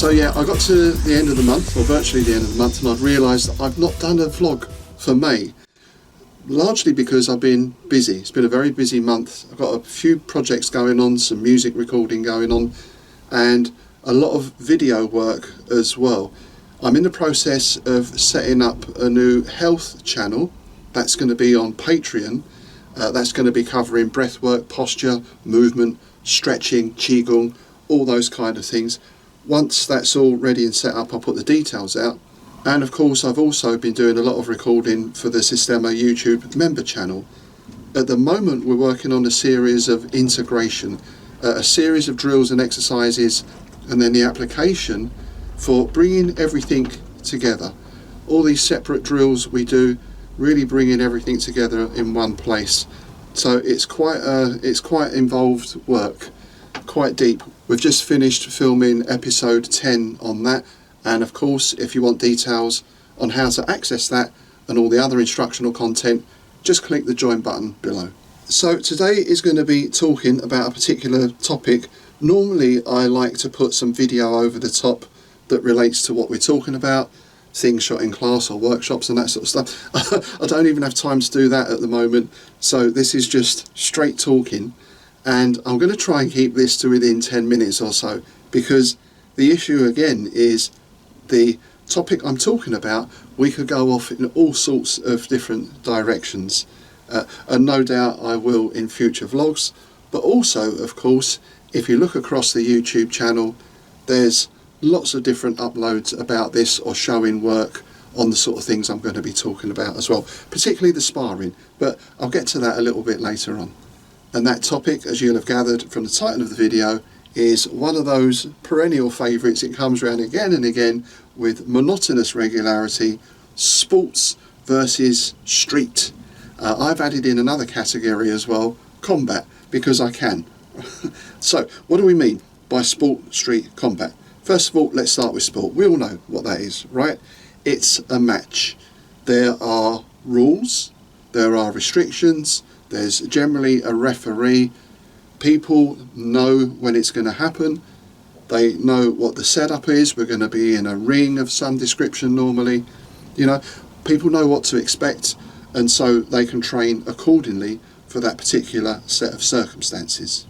So yeah, I got to the end of the month, or virtually the end of the month, and I've realised that I've not done a vlog for May. Largely because I've been busy. It's been a very busy month. I've got a few projects going on, some music recording going on, and a lot of video work as well. I'm in the process of setting up a new health channel that's going to be on Patreon. That's going to be covering breathwork, posture, movement, stretching, qigong, all those kind of things. Once that's all ready and set up, I'll put the details out. And of course, I've also been doing a lot of recording for the Systema YouTube member channel. At the moment, we're working on a series of integration, a series of drills and exercises, and then the application for bringing everything together. All these separate drills we do, really bringing everything together in one place. So it's quite involved work, quite deep. We've just finished filming episode 10 on that, and of course, if you want details on how to access that and all the other instructional content, just click the join button below. So today is going to be talking about a particular topic. Normally I like to put some video over the top that relates to what we're talking about, things shot in class or workshops and that sort of stuff. I don't even have time to do that at the moment, so this is just straight talking, and I'm going to try and keep this to within 10 minutes or so, because the issue again is the topic I'm talking about, we could go off in all sorts of different directions, and no doubt I will in future vlogs. But also, of course, if you look across the YouTube channel, there's lots of different uploads about this or showing work on the sort of things I'm going to be talking about as well, particularly the sparring, but I'll get to that a little bit later on. And that topic, as you'll have gathered from the title of the video, is one of those perennial favourites. It comes around again and again with monotonous regularity: sports versus street. I've added in another category as well, combat, because I can. So what do we mean by sport, street, combat? First of all, let's start with sport. We all know what that is, right? It's a match. There are rules, there are restrictions, there's generally a referee. People know when it's going to happen. They know what the setup is. We're going to be in a ring of some description normally. You know, people know what to expect, and so they can train accordingly for that particular set of circumstances.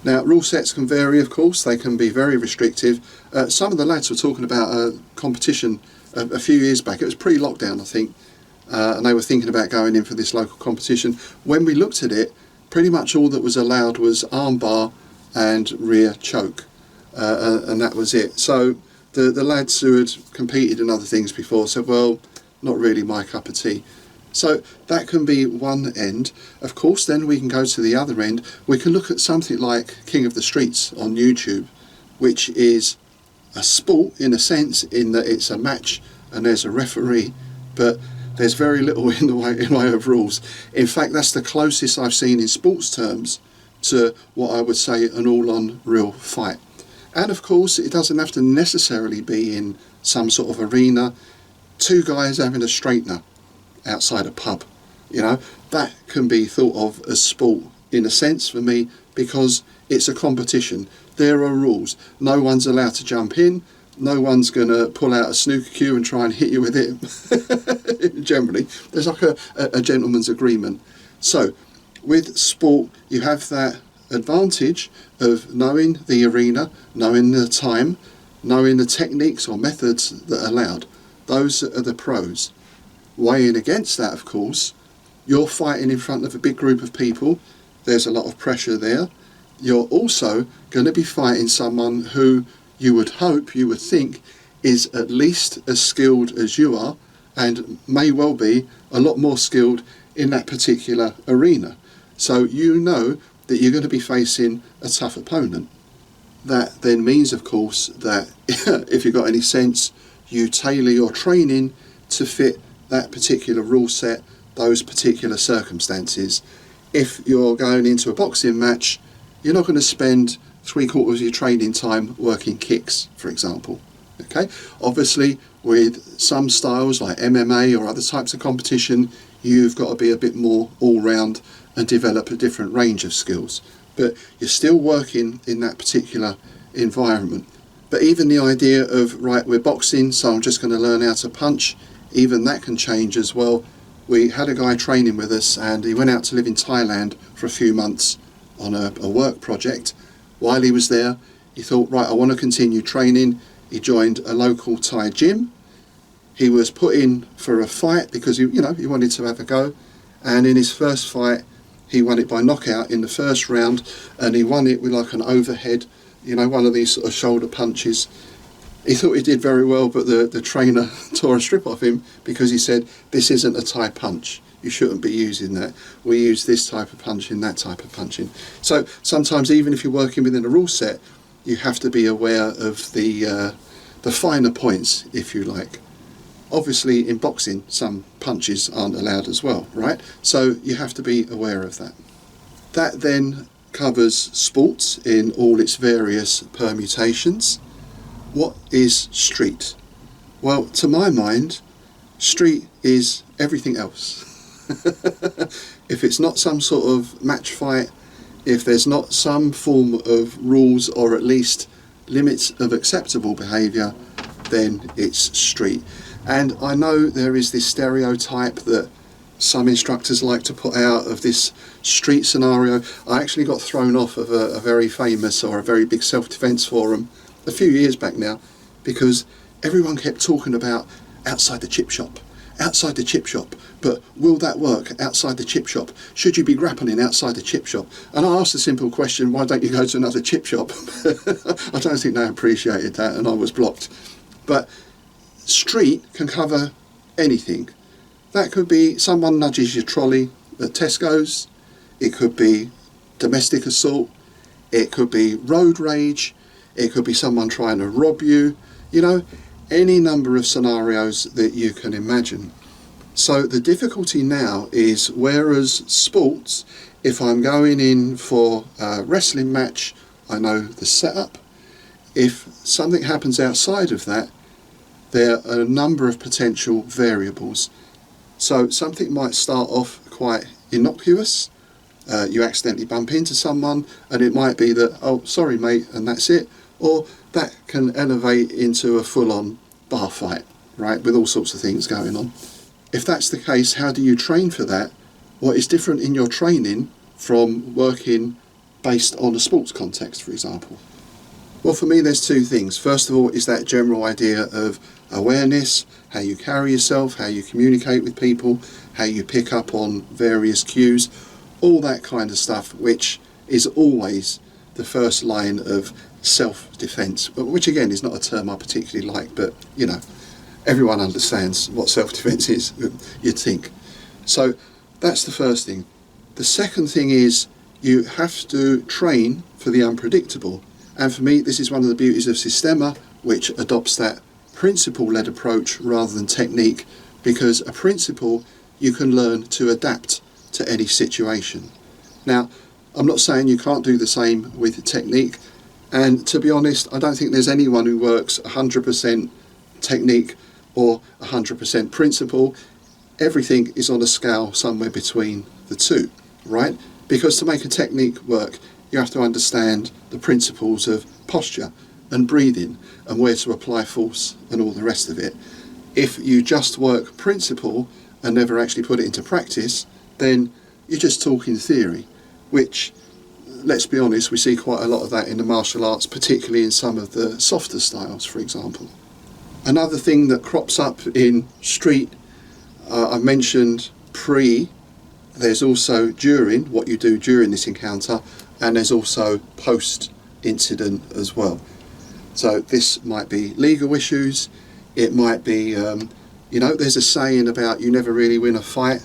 Now, rule sets can vary, of course. They can be very restrictive. Some of the lads were talking about a competition a few years back. It was pre-lockdown, I think, and they were thinking about going in for this local competition. When we looked at it, pretty much all that was allowed was armbar and rear choke, and that was it. So the lads who had competed in other things before said, well, not really my cup of tea. So that can be one end. Of course, then we can go to the other end. We can look at something like King of the Streets on YouTube, which is a sport in a sense, in that it's a match and there's a referee, but there's very little in the way of rules. In fact, that's the closest I've seen in sports terms to what I would say an all-on real fight. And of course, it doesn't have to necessarily be in some sort of arena. Two guys having a straightener outside a pub, you know, that can be thought of as sport in a sense for me, because it's a competition. There are rules. No one's allowed to jump in. No one's going to pull out a snooker cue and try and hit you with it. Generally, there's like a gentleman's agreement. So with sport, you have that advantage of knowing the arena, knowing the time, knowing the techniques or methods that are allowed. Those are the pros. Weighing against that, of course, you're fighting in front of a big group of people. There's a lot of pressure there. You're also going to be fighting someone who you would hope, you would think, is at least as skilled as you are, and may well be a lot more skilled in that particular arena. So you know that you're going to be facing a tough opponent. That then means, of course, that if you've got any sense, you tailor your training to fit that particular rule set, those particular circumstances. If you're going into a boxing match, you're not going to spend 3/4 of your training time working kicks, for example. Okay, obviously with some styles like MMA or other types of competition, you've got to be a bit more all-round and develop a different range of skills, but you're still working in that particular environment. But even the idea of, right, we're boxing, so I'm just going to learn how to punch, even that can change as well. We had a guy training with us, and he went out to live in Thailand for a few months on a work project. While he was there, he thought, right, I want to continue training. He joined a local Thai gym. He was put in for a fight because he wanted to have a go. And in his first fight, he won it by knockout in the first round, and he won it with like an overhead, one of these sort of shoulder punches. He thought he did very well, but the trainer tore a strip off him because he said, this isn't a Thai punch. You shouldn't be using that. We use this type of punching, that type of punching. So sometimes, even if you're working within a rule set, you have to be aware of the finer points, if you like. Obviously, in boxing, some punches aren't allowed as well, right? So you have to be aware of that. That then covers sports in all its various permutations. What is street? Well, to my mind, street is everything else. If it's not some sort of match fight, if there's not some form of rules or at least limits of acceptable behaviour, then it's street. And I know there is this stereotype that some instructors like to put out of this street scenario. I actually got thrown off of a very famous or a very big self-defence forum a few years back now, because everyone kept talking about outside the chip shop, but will that work outside the chip shop? Should you be grappling outside the chip shop? And I asked a simple question, why don't you go to another chip shop? I don't think they appreciated that, and I was blocked. But street can cover anything. That could be someone nudges your trolley at Tesco's, it could be domestic assault, it could be road rage, it could be someone trying to rob you, any number of scenarios that you can imagine. So the difficulty now is, whereas sports, if I'm going in for a wrestling match, I know the setup. If something happens outside of that, there are a number of potential variables. So something might start off quite innocuous. You accidentally bump into someone and it might be that, oh, sorry mate, and that's it. Or that can elevate into a full-on bar fight, right, with all sorts of things going on. If that's the case, how do you train for that? What is different in your training from working based on a sports context, for example? Well, for me, there's two things. First of all, is that general idea of awareness, how you carry yourself, how you communicate with people, how you pick up on various cues, all that kind of stuff, which is always the first line of self-defense, which again is not a term I particularly like, but everyone understands what self-defense is, you'd think. So that's the first thing. The second thing is, you have to train for the unpredictable. And for me, this is one of the beauties of Systema, which adopts that principle-led approach rather than technique, because a principle you can learn to adapt to any situation. Now, I'm not saying you can't do the same with technique, and to be honest, I don't think there's anyone who works 100% technique or 100% principle. Everything is on a scale somewhere between the two, right? Because to make a technique work, you have to understand the principles of posture and breathing and where to apply force and all the rest of it. If you just work principle and never actually put it into practice, then you're just talking theory, which, let's be honest, we see quite a lot of that in the martial arts, particularly in some of the softer styles, for example. Another thing that crops up in street, I mentioned pre, there's also during, what you do during this encounter, and there's also post-incident as well. So this might be legal issues, it might be, there's a saying about you never really win a fight,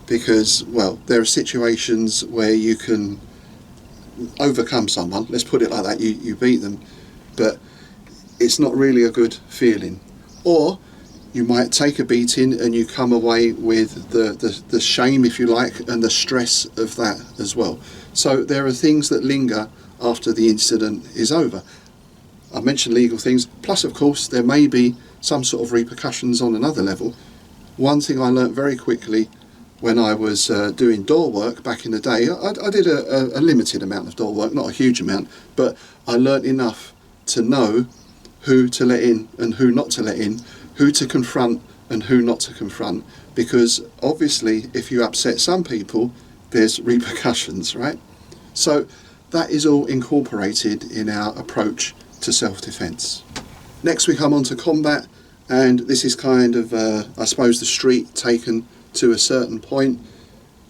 because, well, there are situations where you can overcome someone, let's put it like that, you beat them, but it's not really a good feeling. Or you might take a beating and you come away with the shame, if you like, and the stress of that as well. So there are things that linger after the incident is over. I mentioned legal things, plus of course there may be some sort of repercussions on another level. One thing I learnt very quickly when I was doing door work back in the day, I did a limited amount of door work, not a huge amount, but I learnt enough to know who to let in and who not to let in, who to confront and who not to confront, because obviously if you upset some people, there's repercussions, right? So that is all incorporated in our approach to self-defense. Next we come on to combat, and this is kind of, I suppose, the street taken to a certain point.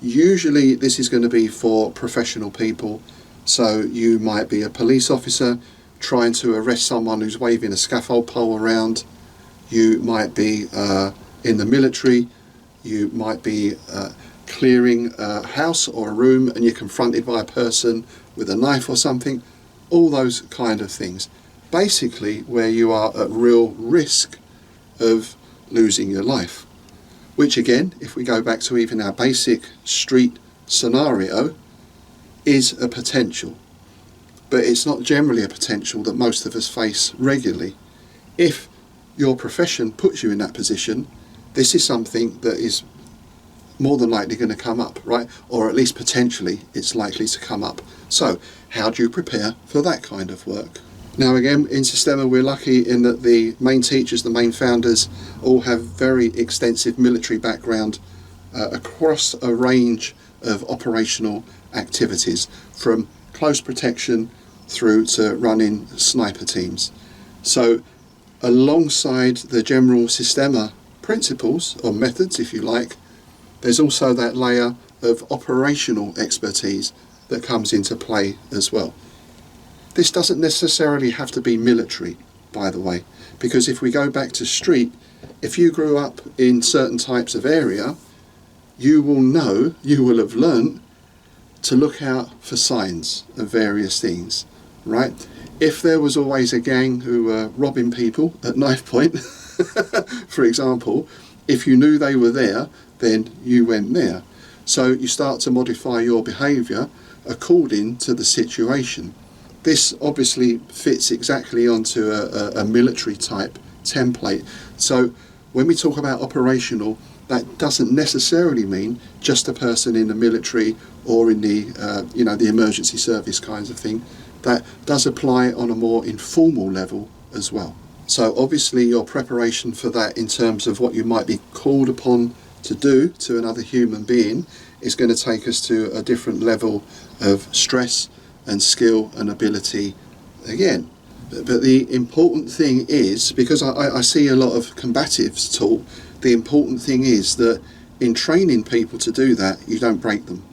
Usually this is going to be for professional people, so you might be a police officer trying to arrest someone who's waving a scaffold pole around. You might be in the military, you might be clearing a house or a room and you're confronted by a person with a knife or something, all those kind of things. Basically where you are at real risk of losing your life. Which again, if we go back to even our basic street scenario, is a potential. But it's not generally a potential that most of us face regularly. If your profession puts you in that position, this is something that is more than likely going to come up, right? Or at least potentially it's likely to come up. So how do you prepare for that kind of work? Now again, in Systema we're lucky in that the main teachers, the main founders, all have very extensive military background across a range of operational activities, from close protection through to running sniper teams. So alongside the general Systema principles, or methods if you like, there's also that layer of operational expertise that comes into play as well. This doesn't necessarily have to be military, by the way, because if we go back to street, if you grew up in certain types of area, you will have learnt to look out for signs of various things, right? If there was always a gang who were robbing people at knife point, for example, if you knew they were there, then you went there. So you start to modify your behaviour according to the situation. This obviously fits exactly onto a military type template. So when we talk about operational, that doesn't necessarily mean just a person in the military or in the the emergency service kinds of thing. That does apply on a more informal level as well. So obviously your preparation for that in terms of what you might be called upon to do to another human being is going to take us to a different level of stress and skill and ability again. But the important thing is, because I see a lot of combatives talk, the important thing is that in training people to do that, you don't break them.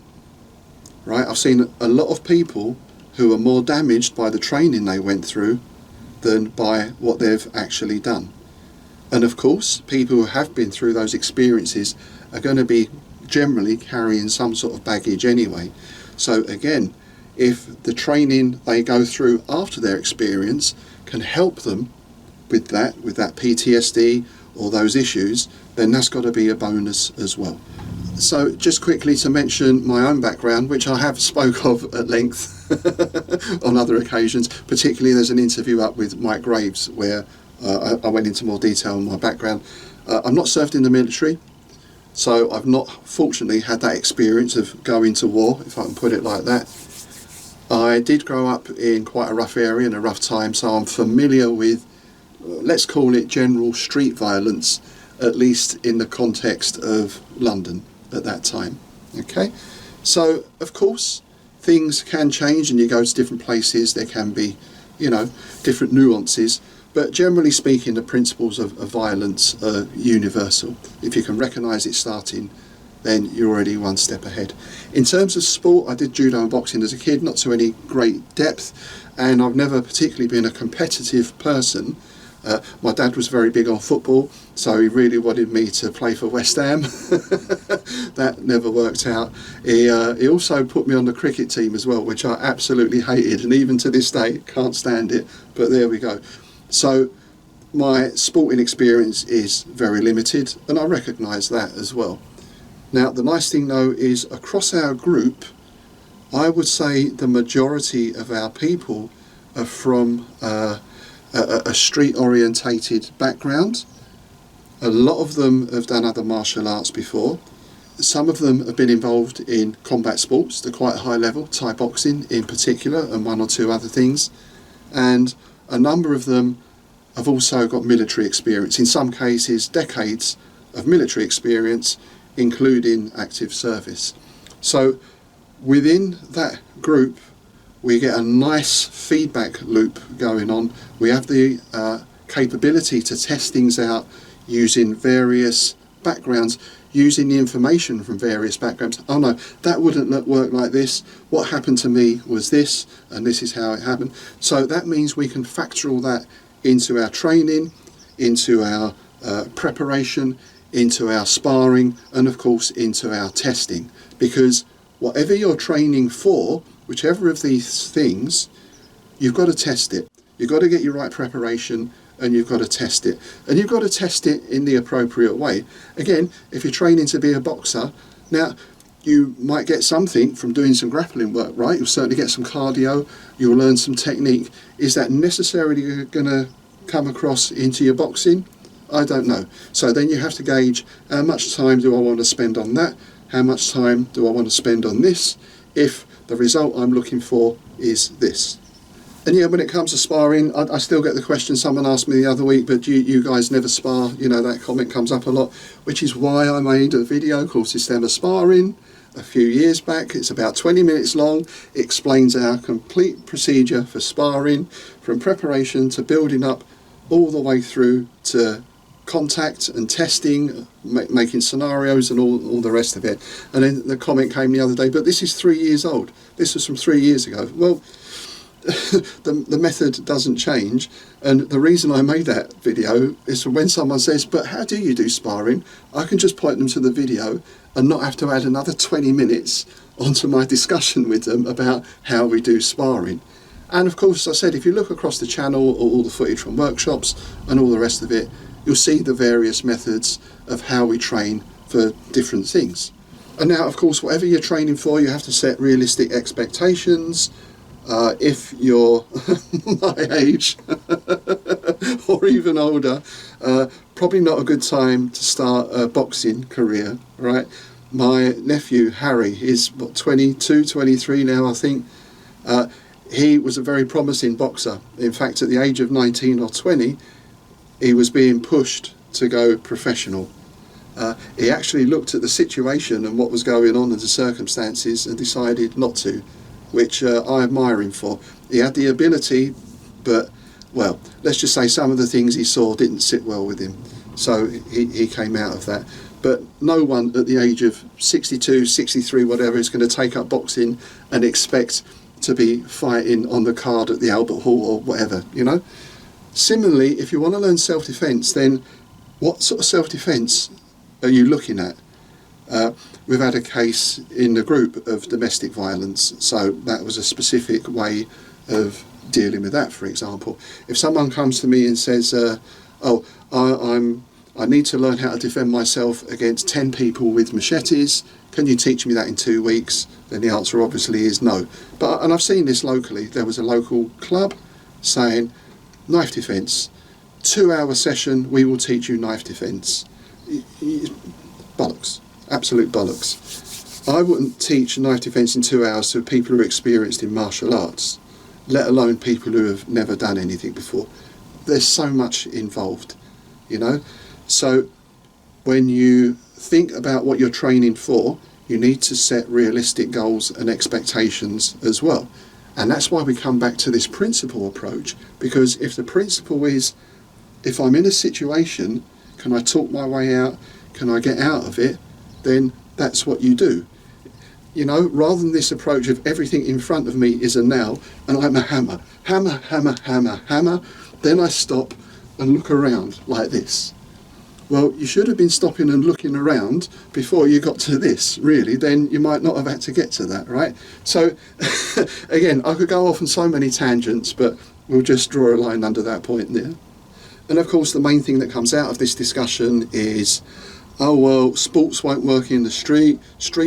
Right? I've seen a lot of people who are more damaged by the training they went through than by what they've actually done. And of course, people who have been through those experiences are going to be generally carrying some sort of baggage anyway. So again, if the training they go through after their experience can help them with that PTSD or those issues, then that's got to be a bonus as well. So just quickly to mention my own background, which I have spoke of at length on other occasions. Particularly there's an interview up with Mike Graves where I went into more detail on my background. I'm not served in the military, so I've not fortunately had that experience of going to war, if I can put it like that. I did grow up in quite a rough area and a rough time, so I'm familiar with, let's call it general street violence, at least in the context of London at that time. Okay, so of course things can change and you go to different places, there can be, different nuances, but generally speaking the principles of violence are universal. If you can recognise it starting, then you're already one step ahead. In terms of sport, I did judo and boxing as a kid, not to any great depth, and I've never particularly been a competitive person. My dad was very big on football, so he really wanted me to play for West Ham. That never worked out. He also put me on the cricket team as well, which I absolutely hated, and even to this day can't stand it, but there we go. So my sporting experience is very limited, and I recognise that as well. Now the nice thing though is across our group, I would say the majority of our people are from a street orientated background. A lot of them have done other martial arts before. Some of them have been involved in combat sports to quite a high level, Thai boxing in particular, and one or two other things. And a number of them I've also got military experience, in some cases decades of military experience, including active service. So within that group, we get a nice feedback loop going on. We have the capability to test things out using various backgrounds, using the information from various backgrounds. Oh no, that wouldn't work like this. What happened to me was this, and this is how it happened. So that means we can factor all that into our training, into our preparation, into our sparring, and of course into our testing. Because whatever you're training for, whichever of these things, you've got to test it. You've got to get your right preparation, and you've got to test it. And you've got to test it in the appropriate way. Again, if you're training to be a boxer, now you might get something from doing some grappling work, right? You'll certainly get some cardio, you'll learn some technique. Is that necessarily going to come across into your boxing? I don't know. So then you have to gauge, how much time do I want to spend on that? How much time do I want to spend on this if the result I'm looking for is this? And yeah, when it comes to sparring, I still get the question, someone asked me the other week, but you guys never spar. You know, that comment comes up a lot, which is why I made a video called Systema Sparring a few years back. It's about 20 minutes long. It explains our complete procedure for sparring, from preparation to building up all the way through to contact and testing, making scenarios and all the rest of it. And then the comment came the other day, but this is 3 years old. This was from 3 years ago. Well, the method doesn't change, and the reason I made that video is when someone says, but how do you do sparring? I can just point them to the video and not have to add another 20 minutes onto my discussion with them about how we do sparring. And of course, I said, if you look across the channel or all the footage from workshops and all the rest of it, you'll see the various methods of how we train for different things. And now, of course, whatever you're training for, you have to set realistic expectations. If you're my age or even older, probably not a good time to start a boxing career, right? My nephew Harry is 22, 23 now, I think. He was a very promising boxer. In fact, at the age of 19 or 20, he was being pushed to go professional. He actually looked at the situation and what was going on and the circumstances and decided not to, which I admire him for. He had the ability, but, well, let's just say some of the things he saw didn't sit well with him. So he came out of that. But no one at the age of 62, 63, whatever, is going to take up boxing and expect to be fighting on the card at the Albert Hall or whatever, you know. Similarly, if you want to learn self-defense, then what sort of self-defense are you looking at? We've had a case in the group of domestic violence, so that was a specific way of dealing with that. For example, if someone comes to me and says, I need to learn how to defend myself against 10 people with machetes, can you teach me that in 2 weeks? Then the answer obviously is no. And I've seen this locally. There was a local club saying, knife defence, 2-hour session, we will teach you knife defence. Bollocks. Absolute bollocks. I wouldn't teach knife defence in 2 hours to people who are experienced in martial arts, let alone people who have never done anything before. There's so much involved, you know. So when you think about what you're training for, you need to set realistic goals and expectations as well. And that's why we come back to this principle approach, because if the principle is, if I'm in a situation, can I talk my way out? Can I get out of it? Then that's what you do. You know, rather than this approach of everything in front of me is a nail and I'm a hammer, hammer, hammer, hammer, hammer, then I stop and look around like this. Well, you should have been stopping and looking around before you got to this, really. Then you might not have had to get to that, right? So, again, I could go off on so many tangents, but we'll just draw a line under that point there. And of course, the main thing that comes out of this discussion is, oh, well, sports won't work in the street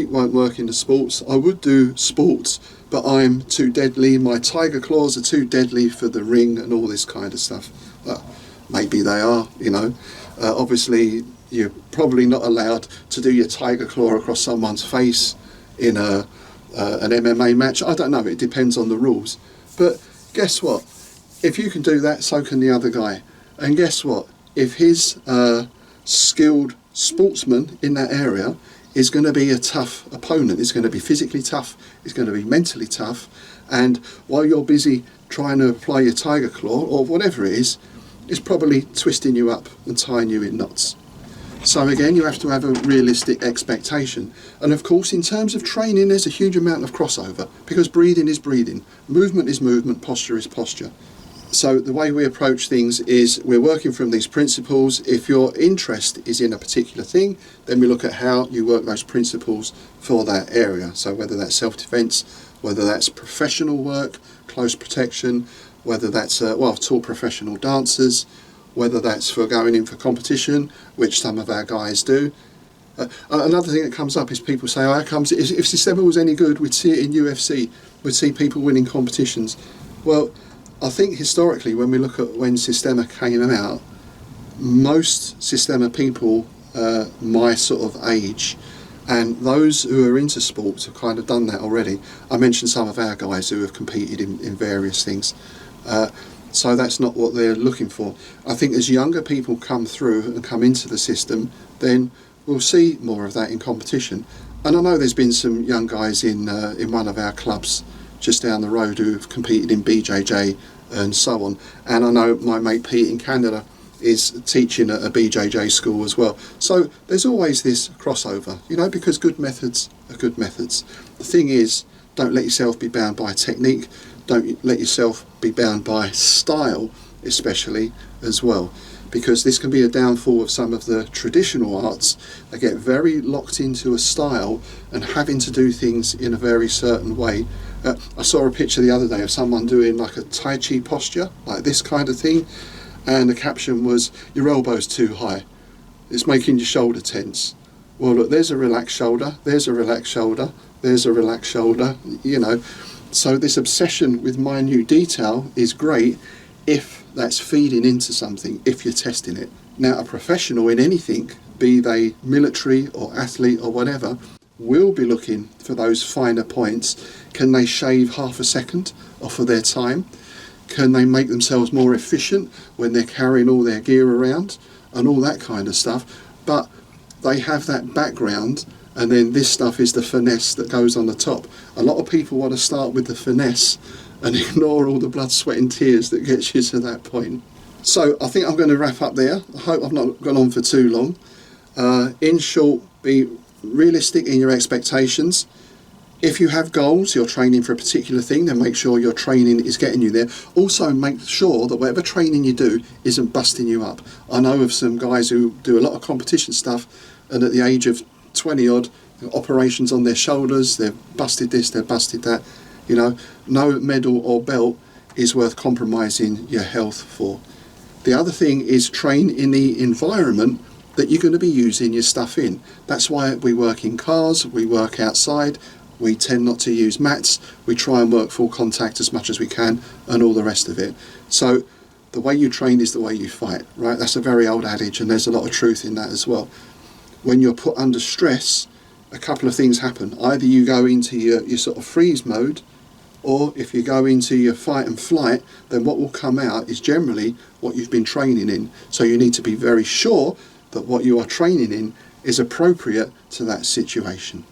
won't work in the sports. I would do sports, but I'm too deadly. My tiger claws are too deadly for the ring and all this kind of stuff. Well, maybe they are, you know. Obviously, you're probably not allowed to do your tiger claw across someone's face in an MMA match. I don't know, it depends on the rules. But guess what? If you can do that, so can the other guy. And guess what? If his skilled sportsman in that area is going to be a tough opponent, it's going to be physically tough, it's going to be mentally tough, and while you're busy trying to apply your tiger claw or whatever it is, it's probably twisting you up and tying you in knots. So again, you have to have a realistic expectation. And of course, in terms of training, there's a huge amount of crossover, because breathing is breathing, movement is movement, posture is posture. So the way we approach things is we're working from these principles. If your interest is in a particular thing, then we look at how you work those principles for that area. So whether that's self-defense, whether that's professional work, close protection, whether that's, I've taught professional dancers, whether that's for going in for competition, which some of our guys do. Another thing that comes up is people say, how comes, if Systema was any good, we'd see it in UFC, we'd see people winning competitions. Well, I think historically, when we look at when Systema came out, most Systema people my sort of age, and those who are into sports have kind of done that already. I mentioned some of our guys who have competed in various things. So that's not what they're looking for. I think as younger people come through and come into the system, then we'll see more of that in competition. And I know there's been some young guys in one of our clubs just down the road who've competed in BJJ and so on. And I know my mate Pete in Canada is teaching at a BJJ school as well. So there's always this crossover, you know, because good methods are good methods. The thing is, don't let yourself be bound by technique. Don't let yourself be bound by style, especially as well, because this can be a downfall of some of the traditional arts. They get very locked into a style and having to do things in a very certain way. I saw a picture the other day of someone doing like a Tai Chi posture, like this kind of thing, and the caption was, "Your elbow's too high, it's making your shoulder tense." Well, look, there's a relaxed shoulder, there's a relaxed shoulder, there's a relaxed shoulder, you know. So this obsession with minute detail is great if that's feeding into something, if you're testing it. Now, a professional in anything, be they military or athlete or whatever, will be looking for those finer points. Can they shave half a second off of their time? Can they make themselves more efficient when they're carrying all their gear around and all that kind of stuff? But they have that background, and then this stuff is the finesse that goes on the top. A lot of people want to start with the finesse and ignore all the blood, sweat and tears that gets you to that point. So I think I'm going to wrap up there. I hope I've not gone on for too long. In short, be realistic in your expectations. If you have goals, you're training for a particular thing, then make sure your training is getting you there. Also make sure that whatever training you do isn't busting you up. I know of some guys who do a lot of competition stuff, and at the age of 20 odd, operations on their shoulders, they've busted this, they've busted that. You know, no medal or belt is worth compromising your health for. The other thing is train in the environment that you're going to be using your stuff in. That's why we work in cars, we work outside, we tend not to use mats, we try and work full contact as much as we can, and all the rest of it. So the way you train is the way you fight, right? That's a very old adage, and there's a lot of truth in that as well. When you're put under stress, a couple of things happen. Either you go into your sort of freeze mode, or if you go into your fight and flight, then what will come out is generally what you've been training in. So you need to be very sure that what you are training in is appropriate to that situation.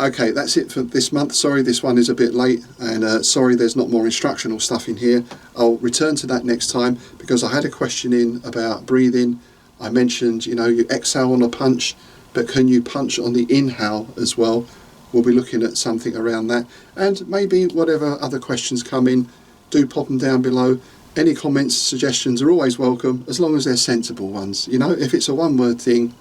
Okay, that's it for this month. Sorry this one is a bit late, and sorry there's not more instructional stuff in here. I'll return to that next time, because I had a question in about breathing. I mentioned, you know, you exhale on a punch, but can you punch on the inhale as well? We'll be looking at something around that, and maybe whatever other questions come in, do pop them down below. Any comments, suggestions are always welcome, as long as they're sensible ones. You know, if it's a one-word thing,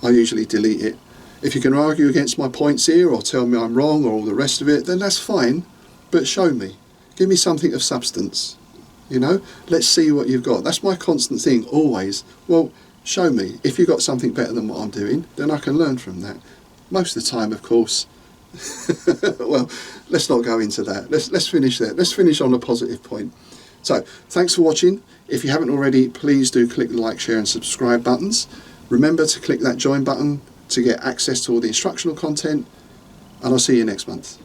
I usually delete it. If you can argue against my points here, or tell me I'm wrong, or all the rest of it, then that's fine, but show me. Give me something of substance. You know, let's see what you've got. That's my constant thing, always. Well, show me. If you've got something better than what I'm doing, then I can learn from that. Most of the time, of course. Well, let's not go into that. Let's finish there. Let's finish on a positive point. So, thanks for watching. If you haven't already, please do click the like, share and subscribe buttons. Remember to click that join button to get access to all the instructional content, and I'll see you next month.